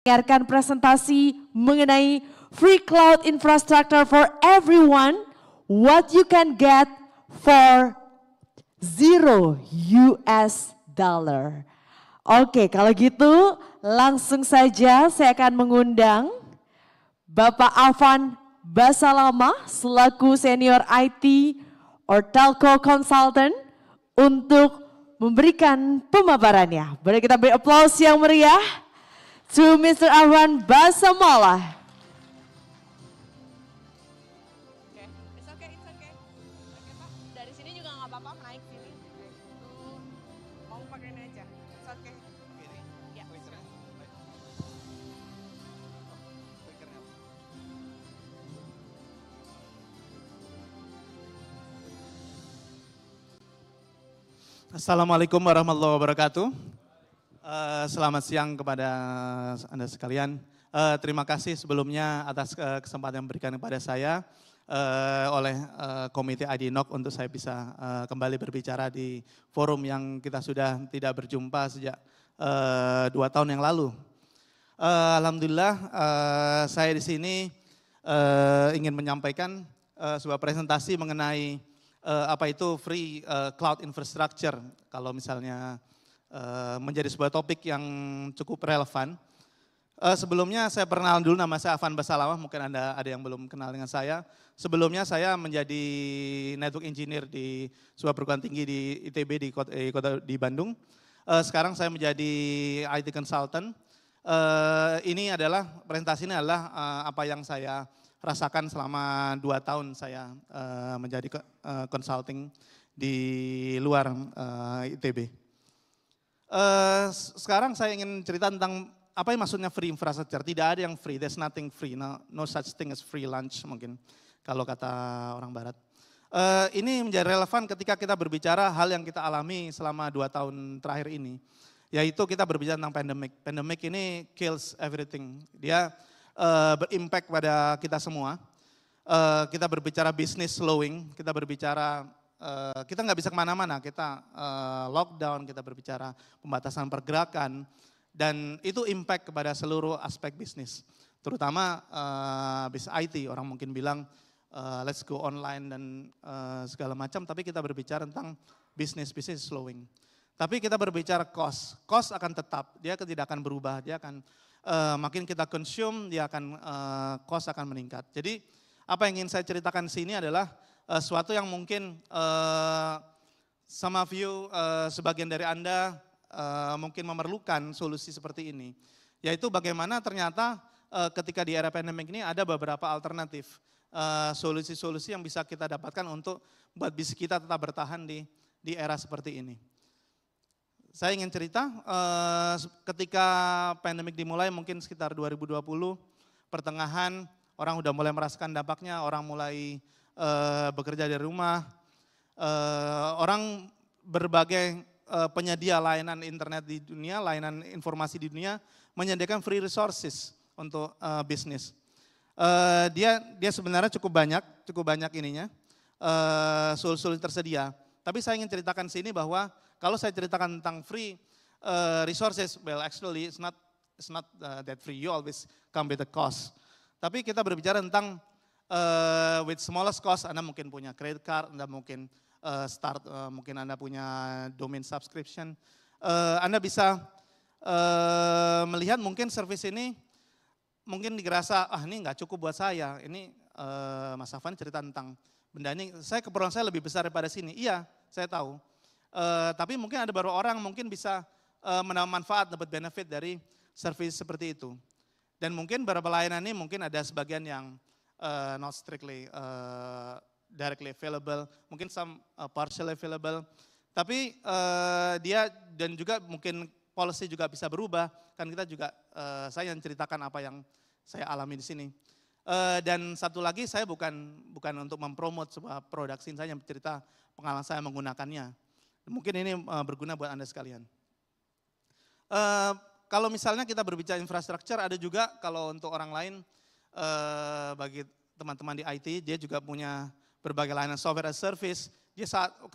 mendengarkan presentasi mengenai free cloud infrastructure for everyone, what you can get for $0. Oke, kalau gitu langsung saja saya akan mengundang Bapak Afan Basalama selaku Senior IT or Telco Consultant untuk memberikan pemaparannya. Boleh kita beri aplaus yang meriah to Mr. Afan Basamala. It's okay. Oke Pak, dari sini juga nggak apa-apa, naik sini. Mau pakai ini aja, it's okay. Ini? Ya. Assalamualaikum warahmatullahi wabarakatuh. Selamat siang kepada Anda sekalian. Terima kasih sebelumnya atas kesempatan yang diberikan kepada saya oleh Komite ID NOC untuk saya bisa kembali berbicara di forum yang kita sudah tidak berjumpa sejak 2 tahun yang lalu. Alhamdulillah saya di sini ingin menyampaikan sebuah presentasi mengenai apa itu free cloud infrastructure. Kalau misalnya menjadi sebuah topik yang cukup relevan. Sebelumnya saya perkenalan dulu, nama saya Afan Basalama, mungkin Anda ada yang belum kenal dengan saya. Sebelumnya saya menjadi network engineer di sebuah perguruan tinggi di ITB di Bandung. Sekarang saya menjadi IT consultant. Ini adalah, presentasi ini adalah apa yang saya rasakan selama 2 tahun saya menjadi consulting di luar ITB. Sekarang saya ingin cerita tentang apa yang maksudnya free infrastructure. Tidak ada yang free, there's nothing free, no such thing as free lunch mungkin kalau kata orang barat. Ini menjadi relevan ketika kita berbicara hal yang kita alami selama 2 tahun terakhir ini. Yaitu kita berbicara tentang pandemic. Pandemic ini kills everything. Dia berimpact pada kita semua. Kita berbicara business slowing, kita berbicara kita nggak bisa kemana-mana, kita lockdown, kita berbicara pembatasan pergerakan, dan itu impact kepada seluruh aspek bisnis. Terutama bisnis IT, orang mungkin bilang let's go online dan segala macam, tapi kita berbicara tentang bisnis slowing. Tapi kita berbicara cost akan tetap, dia tidak akan berubah, dia akan makin kita consume, dia akan cost akan meningkat. Jadi apa yang ingin saya ceritakan di sini adalah suatu yang mungkin some of you, sebagian dari Anda mungkin memerlukan solusi seperti ini. Yaitu bagaimana ternyata ketika di era pandemik ini ada beberapa alternatif solusi-solusi yang bisa kita dapatkan untuk buat bisnis kita tetap bertahan di era seperti ini. Saya ingin cerita ketika pandemik dimulai mungkin sekitar 2020 pertengahan, orang udah mulai merasakan dampaknya, orang mulai bekerja dari rumah, orang berbagai penyedia layanan internet di dunia, layanan informasi di dunia menyediakan free resources untuk bisnis. Dia sebenarnya cukup banyak ininya, solusi tersedia. Tapi saya ingin ceritakan sini bahwa kalau saya ceritakan tentang free resources, well actually it's not that free. You always come with a cost. Tapi kita berbicara tentang with smallest cost, Anda mungkin punya credit card, Anda mungkin mungkin Anda punya domain subscription. Anda bisa melihat mungkin service ini mungkin dirasa, ini nggak cukup buat saya. Ini Mas Afan cerita tentang benda ini, keperluan saya lebih besar daripada sini. Iya, saya tahu. Tapi mungkin ada beberapa orang mungkin bisa mendapat manfaat, dapat benefit dari service seperti itu. Dan mungkin beberapa layanan ini mungkin ada sebagian yang not strictly directly available, mungkin some partially available, tapi dia dan juga mungkin policy juga bisa berubah, kan kita juga saya yang ceritakan apa yang saya alami di sini. Dan satu lagi saya bukan untuk mempromot sebuah produk, saya yang cerita pengalaman saya menggunakannya. Mungkin ini berguna buat Anda sekalian. Kalau misalnya kita berbicara infrastruktur, ada juga kalau untuk orang lain, bagi teman-teman di IT, dia juga punya berbagai layanan software as service. Dia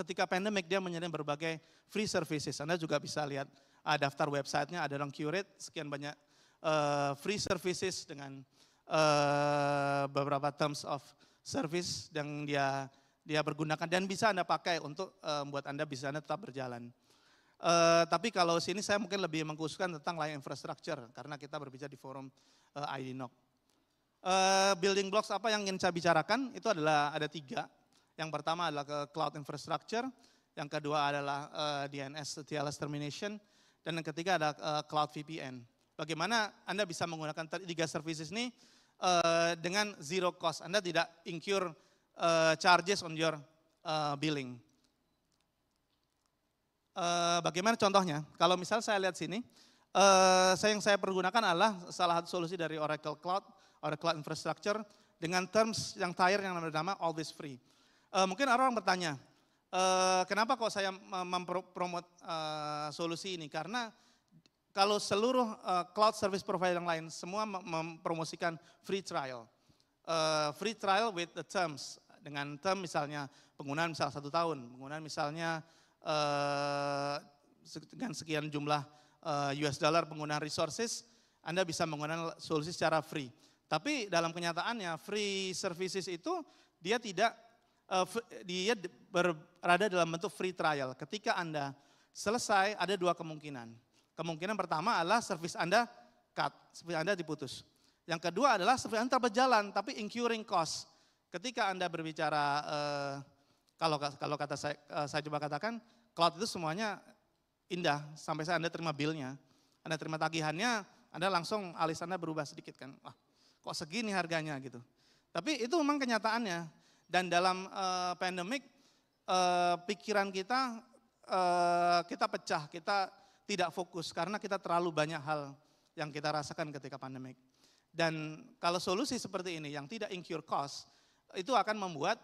ketika pandemic dia menyediakan berbagai free services. Anda juga bisa lihat daftar websitenya, ada orang curate sekian banyak free services dengan beberapa terms of service yang dia pergunakan dan bisa Anda pakai untuk membuat Anda bisa tetap berjalan. Tapi kalau sini saya mungkin lebih mengkhususkan tentang layanan infrastructure karena kita berbicara di forum IDNOC. Building blocks apa yang ingin saya bicarakan itu adalah ada 3. Yang pertama adalah ke cloud infrastructure, yang kedua adalah DNS TLS termination, dan yang ketiga ada cloud VPN. Bagaimana Anda bisa menggunakan 3 services ini dengan zero cost. Anda tidak incur charges on your billing. Bagaimana contohnya? Kalau misal saya lihat sini, yang saya pergunakan adalah salah satu solusi dari Oracle Cloud, Oracle Cloud Infrastructure dengan terms yang tier yang bernama always free. Mungkin orang bertanya, kenapa kok saya mempromote solusi ini? Karena kalau seluruh cloud service provider yang lain semua mempromosikan free trial. Free trial with the terms. Dengan term misalnya penggunaan misal 1 tahun, penggunaan misalnya dengan sekian jumlah US dollar penggunaan resources, Anda bisa menggunakan solusi secara free. Tapi dalam kenyataannya free services itu dia tidak berada dalam bentuk free trial. Ketika Anda selesai ada 2 kemungkinan. Kemungkinan pertama adalah service Anda cut, service Anda diputus. Yang kedua adalah service Anda tetap berjalan tapi incurring cost. Ketika Anda berbicara kalau kata saya coba katakan cloud itu semuanya indah sampai Anda terima bill-nya, Anda terima tagihannya, Anda langsung alis Anda berubah sedikit kan. Wah, kok segini harganya gitu. Tapi itu memang kenyataannya. Dan dalam pandemik pikiran kita pecah, kita tidak fokus karena kita terlalu banyak hal yang kita rasakan ketika pandemik. Dan kalau solusi seperti ini yang tidak incur cost, itu akan membuat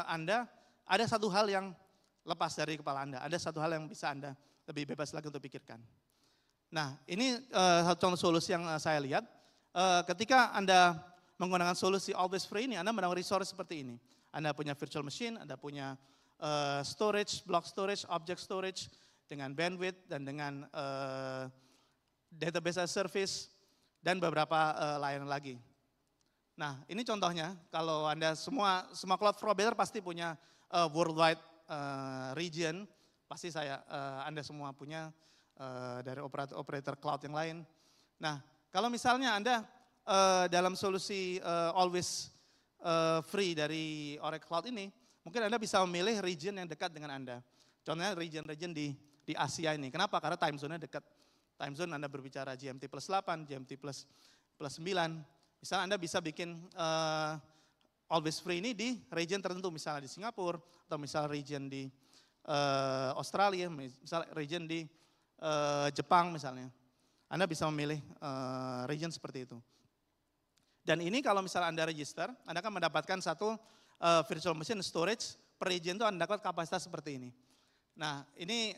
Anda ada satu hal yang lepas dari kepala Anda, ada satu hal yang bisa Anda lebih bebas lagi untuk pikirkan. Nah, ini satu contoh solusi yang saya lihat. Ketika Anda menggunakan solusi always free ini, Anda mendapat resource seperti ini. Anda punya virtual machine, Anda punya storage, block storage, object storage, dengan bandwidth dan dengan database as service, dan beberapa layanan lagi. Nah, ini contohnya, kalau Anda semua cloud provider pasti punya worldwide region, pasti Anda semua punya dari operator cloud yang lain. Nah, kalau misalnya Anda dalam solusi always free dari Oracle Cloud ini, mungkin Anda bisa memilih region yang dekat dengan Anda. Contohnya region-region di Asia ini. Kenapa? Karena time zone-nya dekat. Time zone Anda berbicara GMT plus 8, GMT plus 9. Misalnya Anda bisa bikin always free ini di region tertentu, misalnya di Singapura, atau misalnya region di Australia, misalnya region di Jepang misalnya. Anda bisa memilih region seperti itu. Dan ini kalau misalnya Anda register, Anda akan mendapatkan satu virtual machine storage per region itu Anda dapat kapasitas seperti ini. Nah, ini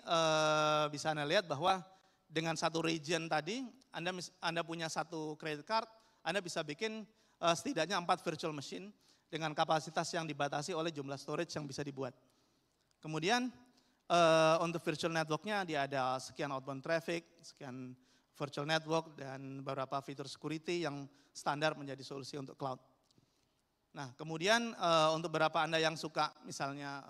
bisa Anda lihat bahwa dengan satu region tadi, Anda punya satu credit card, Anda bisa bikin setidaknya 4 virtual machine dengan kapasitas yang dibatasi oleh jumlah storage yang bisa dibuat. Kemudian untuk virtual network-nya dia ada sekian outbound traffic, sekian virtual network, dan beberapa fitur security yang standar menjadi solusi untuk cloud. Nah, kemudian untuk beberapa Anda yang suka misalnya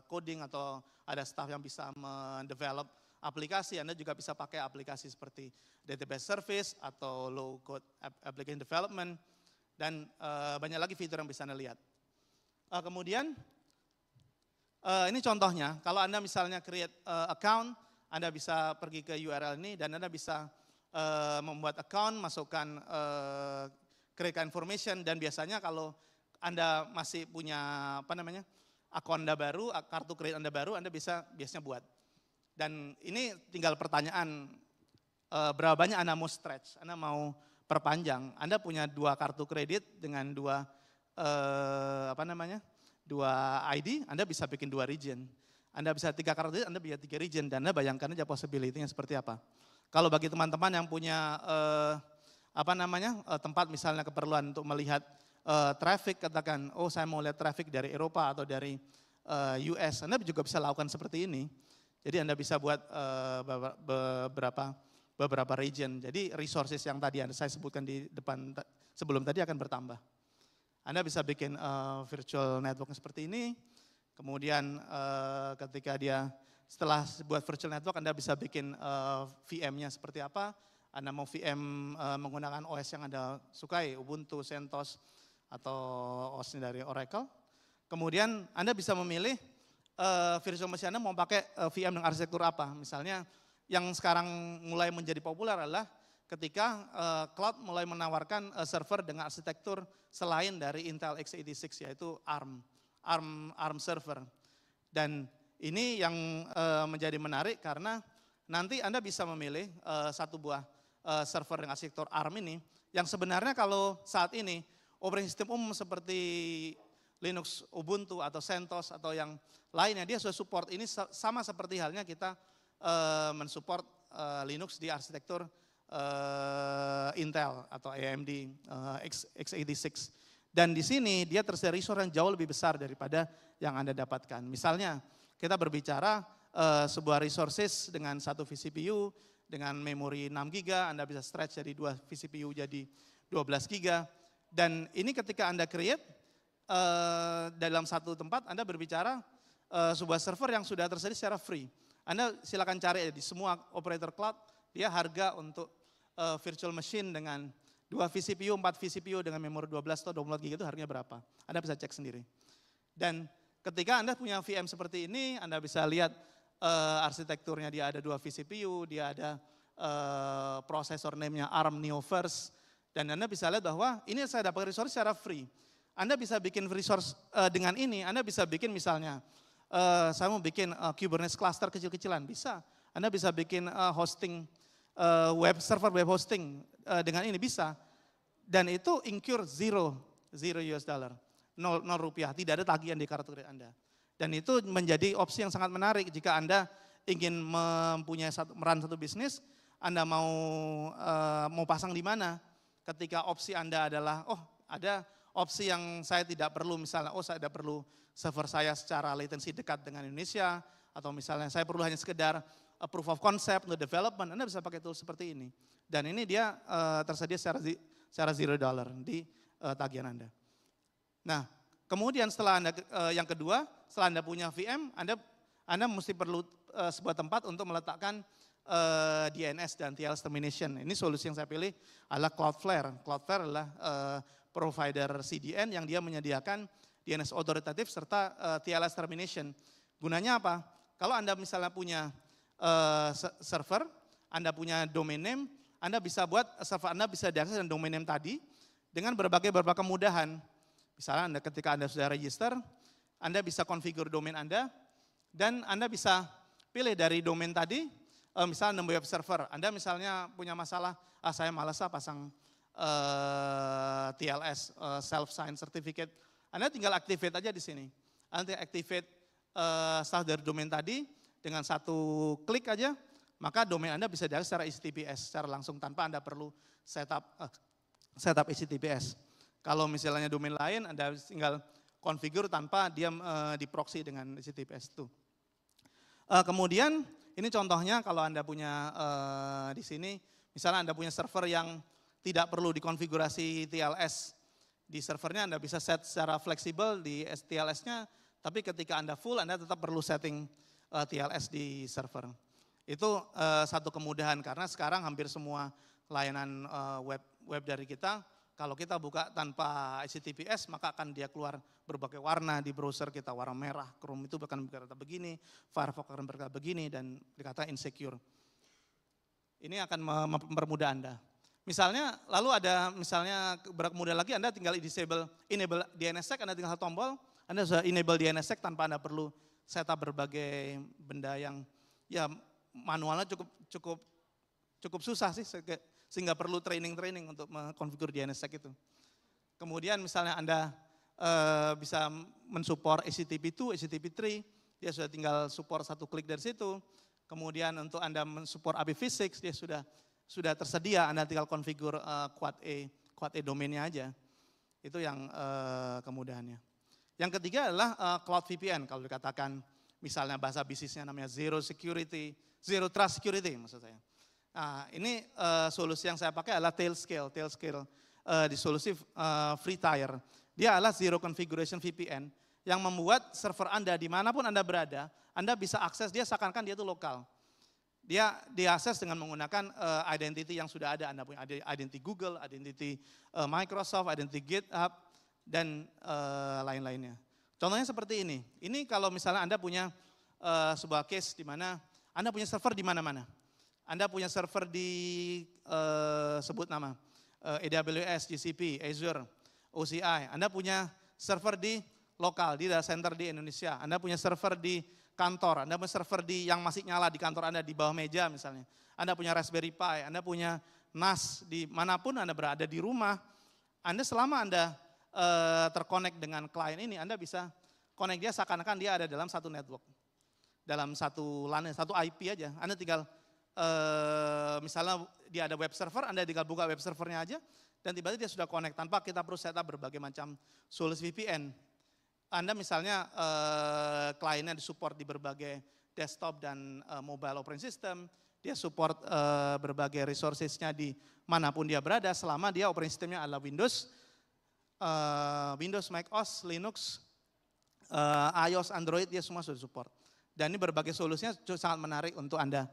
coding atau ada staff yang bisa mendevelop aplikasi, Anda juga bisa pakai aplikasi seperti database service atau low code application development, dan banyak lagi fitur yang bisa Anda lihat. Kemudian ini contohnya, kalau Anda misalnya create account, Anda bisa pergi ke URL ini dan Anda bisa membuat account, masukkan create information, dan biasanya kalau Anda masih punya akun Anda baru, kartu kredit Anda baru, Anda biasanya buat. Dan ini tinggal pertanyaan, berapa banyak Anda mau stretch, Anda mau perpanjang. Anda punya 2 kartu kredit dengan 2 ID, Anda bisa bikin 2 region. Anda bisa 3 kartu kredit, Anda bisa 3 region, dan Anda bayangkan aja possibility-nya seperti apa. Kalau bagi teman-teman yang punya tempat misalnya keperluan untuk melihat traffic, katakan, oh saya mau lihat traffic dari Eropa atau dari US, Anda juga bisa lakukan seperti ini. Jadi Anda bisa buat beberapa beberapa region. Jadi resources yang tadi saya sebutkan di depan sebelum tadi akan bertambah. Anda bisa bikin virtual network seperti ini, kemudian ketika dia setelah buat virtual network Anda bisa bikin VM-nya seperti apa. Anda mau VM menggunakan OS yang Anda sukai, Ubuntu, CentOS, atau OS dari Oracle. Kemudian Anda bisa memilih virtual machine Anda mau pakai VM dengan arsitektur apa. Misalnya yang sekarang mulai menjadi populer adalah ketika cloud mulai menawarkan server dengan arsitektur selain dari Intel x86 yaitu ARM server. Dan ini yang menjadi menarik karena nanti Anda bisa memilih satu buah server dengan arsitektur ARM ini yang sebenarnya kalau saat ini operating system umum seperti Linux, Ubuntu atau CentOS atau yang lainnya dia sudah support. Ini sama seperti halnya kita mensupport Linux di arsitektur Intel atau AMD x86. Dan di sini dia tersedia resource yang jauh lebih besar daripada yang Anda dapatkan. Misalnya kita berbicara sebuah resources dengan satu vCPU dengan memori 6 GB, Anda bisa stretch dari 2 vCPU jadi 12 GB. Dan ini ketika Anda create dalam satu tempat Anda berbicara sebuah server yang sudah tersedia secara free. Anda silakan cari di semua operator cloud, dia harga untuk virtual machine dengan 2 vCPU, 4 vCPU dengan memori 12 atau 24 GB itu harganya berapa. Anda bisa cek sendiri. Dan ketika Anda punya VM seperti ini, Anda bisa lihat arsitekturnya dia ada 2 vCPU, dia ada prosesor name-nya ARM Neoverse, dan Anda bisa lihat bahwa ini saya dapat resource secara free. Anda bisa bikin resource dengan ini, Anda bisa bikin misalnya, saya mau bikin Kubernetes cluster kecil-kecilan, bisa. Anda bisa bikin hosting, server web hosting dengan ini, bisa. Dan itu incur zero US dollar, 0 rupiah, tidak ada tagihan di kartu kredit Anda. Dan itu menjadi opsi yang sangat menarik jika Anda ingin mempunyai meran satu bisnis, Anda mau pasang di mana. Ketika opsi Anda adalah, oh ada opsi yang saya tidak perlu, misalnya, oh saya tidak perlu server saya secara latency dekat dengan Indonesia, atau misalnya saya perlu hanya sekedar proof of concept untuk development, Anda bisa pakai tool seperti ini. Dan ini dia tersedia secara $0 di tagihan Anda. Nah, kemudian setelah Anda, yang kedua, setelah Anda punya VM, Anda mesti perlu sebuah tempat untuk meletakkan DNS dan TLS termination. Ini solusi yang saya pilih adalah Cloudflare. Cloudflare adalah provider CDN yang dia menyediakan DNS authoritative serta TLS termination. Gunanya apa? Kalau Anda misalnya punya server, Anda punya domain name, Anda bisa buat server Anda bisa diakses dengan domain name tadi dengan berbagai kemudahan. Misalnya ketika Anda sudah register, Anda bisa configure domain Anda dan Anda bisa pilih dari domain tadi, misalnya web server. Anda misalnya punya masalah, saya malas pasang TLS, self-sign certificate. Anda tinggal activate aja di sini. Anda activate setelah dari domain tadi, dengan satu klik aja, maka domain Anda bisa diakses secara HTTPS, secara langsung tanpa Anda perlu setup HTTPS. Kalau misalnya domain lain, Anda tinggal configure tanpa dia di proxy dengan HTTPS itu. Kemudian, ini contohnya kalau Anda punya di sini, misalnya Anda punya server yang tidak perlu dikonfigurasi TLS. Di servernya Anda bisa set secara fleksibel di TLS-nya, tapi ketika Anda full, Anda tetap perlu setting TLS di server. Itu satu kemudahan, karena sekarang hampir semua layanan web dari kita, kalau kita buka tanpa HTTPS, maka akan dia keluar berbagai warna di browser kita, warna merah, Chrome itu akan berkata begini, Firefox akan berkata begini, dan dikata insecure. Ini akan mempermudah Anda. Misalnya, lalu ada misalnya kemudian lagi Anda tinggal enable DNSSEC, Anda tinggal tombol, Anda sudah enable DNSSEC tanpa Anda perlu setup berbagai benda yang ya manualnya cukup susah sih, sehingga perlu training untuk mengkonfigur DNSSEC itu. Kemudian misalnya Anda bisa mensupport HTTP2, HTTP3, dia sudah tinggal support satu klik dari situ. Kemudian untuk Anda mensupport IPv6, dia sudah tersedia, Anda tinggal konfigur Quad A domainnya aja. Itu yang kemudahannya. Yang ketiga adalah Cloud VPN, kalau dikatakan misalnya bahasa bisnisnya namanya Zero Trust Security maksud saya. Nah, ini solusi yang saya pakai adalah Tailscale. Tailscale di solusi FreeTire. Dia adalah Zero Configuration VPN yang membuat server Anda dimanapun Anda berada, Anda bisa akses dia seakan-akan dia itu lokal. Dia diakses dengan menggunakan identity yang sudah ada. Anda punya identity Google, identity Microsoft, identity GitHub, dan lain-lainnya. Contohnya seperti ini. Ini kalau misalnya Anda punya sebuah case di mana Anda punya server di mana-mana. Anda punya server di sebut nama AWS, GCP, Azure, OCI. Anda punya server di lokal, di data center di Indonesia. Anda punya server di kantor, Anda punya server yang masih nyala di kantor Anda di bawah meja misalnya. Anda punya Raspberry Pi, Anda punya NAS di manapun Anda berada di rumah. Anda selama Anda terkonek dengan klien ini, Anda bisa connect dia seakan-akan dia ada dalam satu network. Dalam satu LAN, satu IP aja. Anda tinggal misalnya dia ada web server, Anda tinggal buka web servernya aja dan tiba-tiba dia sudah connect tanpa kita perlu setup berbagai macam solusi VPN. Anda misalnya kliennya disupport di berbagai desktop dan mobile operating system, dia support berbagai resourcesnya di manapun dia berada selama dia operating systemnya adalah Windows, Mac OS, Linux, iOS, Android, dia semua sudah support. Dan ini berbagai solusinya sangat menarik untuk Anda.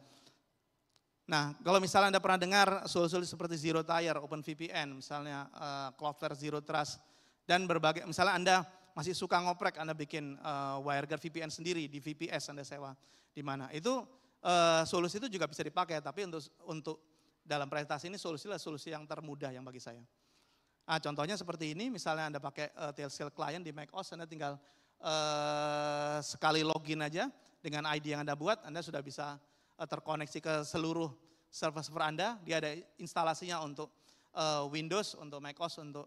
Nah, kalau misalnya Anda pernah dengar solusi seperti ZeroTire, OpenVPN, misalnya Cloudflare Zero Trust, dan berbagai, misalnya Anda masih suka ngoprek, Anda bikin WireGuard VPN sendiri di VPS Anda sewa di mana. Itu solusi itu juga bisa dipakai, tapi untuk dalam presentasi ini solusi yang termudah yang bagi saya. Nah, contohnya seperti ini, misalnya Anda pakai Tailscale client di macOS, Anda tinggal sekali login aja dengan ID yang Anda buat, Anda sudah bisa terkoneksi ke seluruh server-server Anda. Dia ada instalasinya untuk Windows, untuk macOS, untuk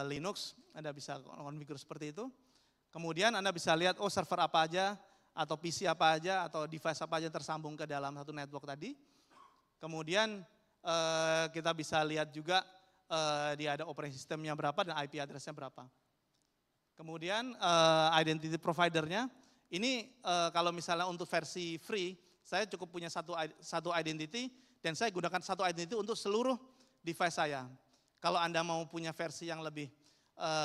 Linux, Anda bisa konfigur seperti itu. Kemudian Anda bisa lihat, oh server apa aja, atau PC apa aja, atau device apa aja tersambung ke dalam satu network tadi. Kemudian kita bisa lihat juga dia ada operating systemnya berapa dan IP address-nya berapa. Kemudian identity provider-nya, ini kalau misalnya untuk versi free, saya cukup punya satu identity, dan saya gunakan satu identity untuk seluruh device saya. Kalau Anda mau punya versi yang lebih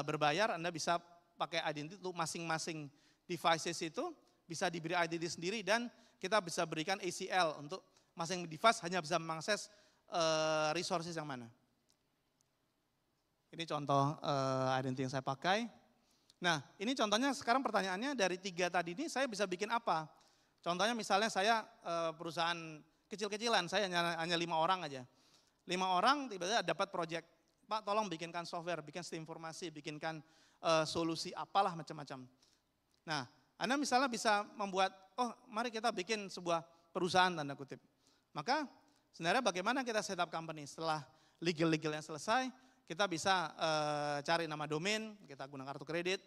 berbayar, Anda bisa pakai identity untuk masing-masing devices itu, bisa diberi identity sendiri dan kita bisa berikan ACL untuk masing device hanya bisa mengakses resources yang mana. Ini contoh identity yang saya pakai. Nah, ini contohnya sekarang pertanyaannya dari 3 tadi ini saya bisa bikin apa? Contohnya misalnya saya perusahaan kecil-kecilan, saya hanya 5 orang aja. 5 orang tiba-tiba dapat project, Pak tolong bikinkan software, bikin sistem informasi, bikinkan solusi apalah macam-macam. Nah, Anda misalnya bisa membuat, oh mari kita bikin sebuah perusahaan tanda kutip. Maka sebenarnya bagaimana kita setup company setelah legal-legalnya selesai, kita bisa cari nama domain, kita gunakan kartu kredit,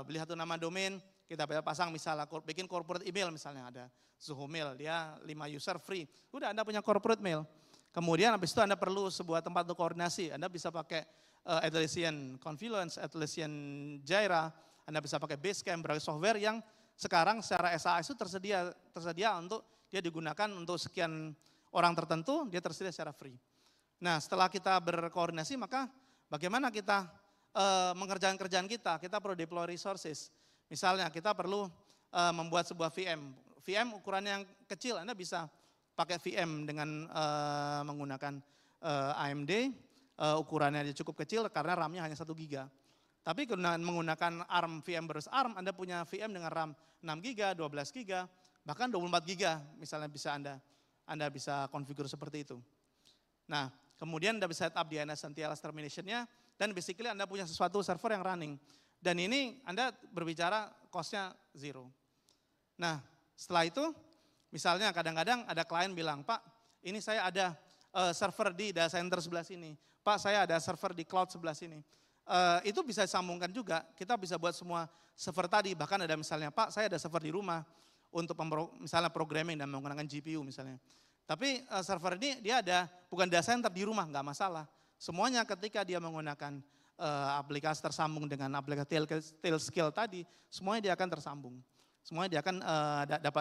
beli satu nama domain, kita pasang misalnya bikin corporate email misalnya ada Zoho Mail, dia 5 user free, udah Anda punya corporate mail. Kemudian habis itu Anda perlu sebuah tempat untuk koordinasi, Anda bisa pakai Atlassian Confluence, Atlassian Jira, Anda bisa pakai Basecamp, berbagai software yang sekarang secara SAS itu tersedia untuk dia digunakan untuk sekian orang tertentu, dia tersedia secara free. Nah setelah kita berkoordinasi maka bagaimana kita mengerjakan kerjaan kita perlu deploy resources. Misalnya kita perlu membuat sebuah VM ukurannya yang kecil, Anda bisa pakai VM dengan menggunakan AMD, ukurannya cukup kecil karena RAM-nya hanya 1 GB. Tapi menggunakan ARM, VM berbasis ARM, Anda punya VM dengan RAM 6 GB, 12 GB, bahkan 24 GB misalnya bisa Anda bisa konfigur seperti itu. Nah, kemudian Anda bisa setup DNS dan TLS termination-nya, dan basically Anda punya sesuatu server yang running. Dan ini Anda berbicara cost-nya 0. Nah, setelah itu, misalnya kadang-kadang ada klien bilang, Pak, ini saya ada server di data center sebelah sini. Pak, saya ada server di cloud sebelah sini. Itu bisa disambungkan juga, kita bisa buat semua server tadi, bahkan ada misalnya, Pak, saya ada server di rumah untuk misalnya programming dan menggunakan GPU misalnya. Tapi server ini dia ada, bukan data center di rumah, nggak masalah. Semuanya ketika dia menggunakan aplikasi tersambung dengan aplikasi Tailscale tadi, semuanya dia akan tersambung. semuanya dia akan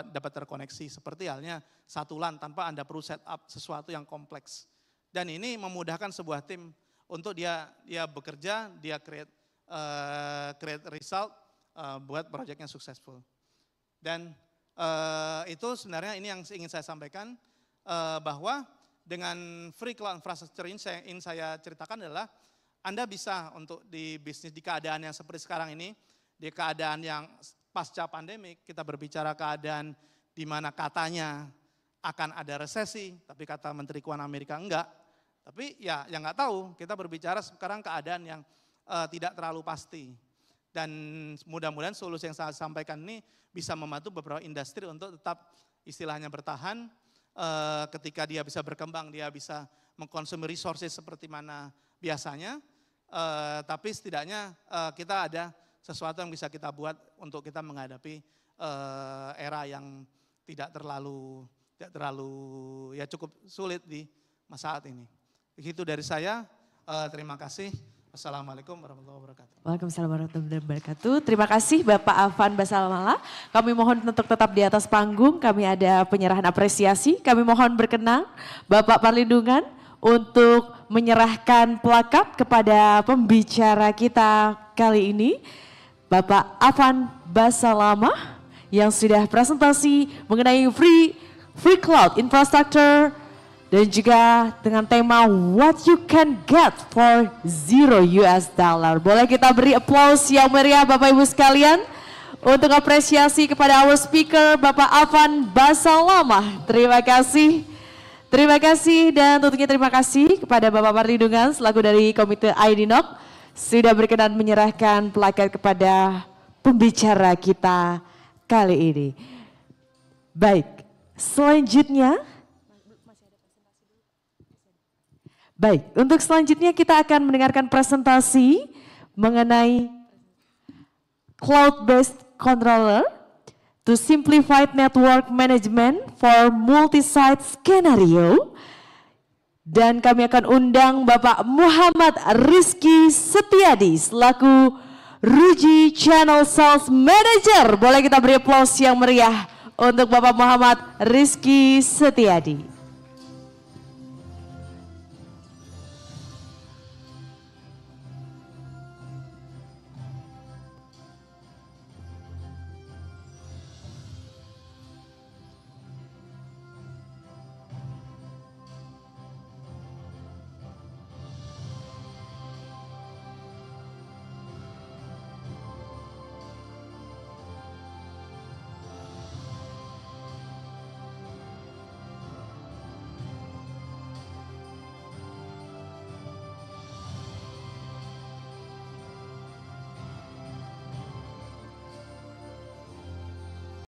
dapat terkoneksi. Seperti halnya satu LAN tanpa Anda perlu set up sesuatu yang kompleks. Dan ini memudahkan sebuah tim untuk dia bekerja, dia create result buat proyeknya successful. Dan itu sebenarnya ini yang ingin saya sampaikan, bahwa dengan free cloud infrastructure ini ingin saya ceritakan adalah Anda bisa untuk di bisnis di keadaan yang seperti sekarang ini, di keadaan yang pasca pandemik, kita berbicara keadaan di mana katanya akan ada resesi, tapi kata Menteri Keuangan Amerika enggak. Tapi ya yang nggak tahu, kita berbicara sekarang keadaan yang tidak terlalu pasti. Dan mudah-mudahan solusi yang saya sampaikan ini bisa membantu beberapa industri untuk tetap istilahnya bertahan, ketika dia bisa berkembang, dia bisa mengkonsumsi resources seperti mana biasanya, tapi setidaknya kita ada sesuatu yang bisa kita buat untuk kita menghadapi era yang tidak terlalu ya cukup sulit di masa saat ini. Begitu dari saya, terima kasih. Assalamualaikum warahmatullahi wabarakatuh. Waalaikumsalam warahmatullahi wabarakatuh. Terima kasih Bapak Afan Basalamala. Kami mohon untuk tetap di atas panggung. Kami ada penyerahan apresiasi. Kami mohon berkenan Bapak Perlindungan untuk menyerahkan plakat kepada pembicara kita kali ini. Bapak Afan Basalama yang sudah presentasi mengenai free cloud infrastructure dan juga dengan tema What You Can Get for $0. Boleh kita beri applause yang meriah Bapak Ibu sekalian untuk apresiasi kepada our speaker Bapak Afan Basalama. Terima kasih. Terima kasih dan tentunya terima kasih kepada Bapak Perlindungan selaku dari Komite IDNOC sudah berkenan menyerahkan plakat kepada pembicara kita kali ini. Baik, selanjutnya. Baik, untuk selanjutnya kita akan mendengarkan presentasi mengenai Cloud-Based Controller to Simplified Network Management for Multi-Site Scenario. Dan kami akan undang Bapak Muhammad Rizky Setiadi selaku Ruji Channel Sales Manager. Boleh kita beri aplaus yang meriah untuk Bapak Muhammad Rizky Setiadi.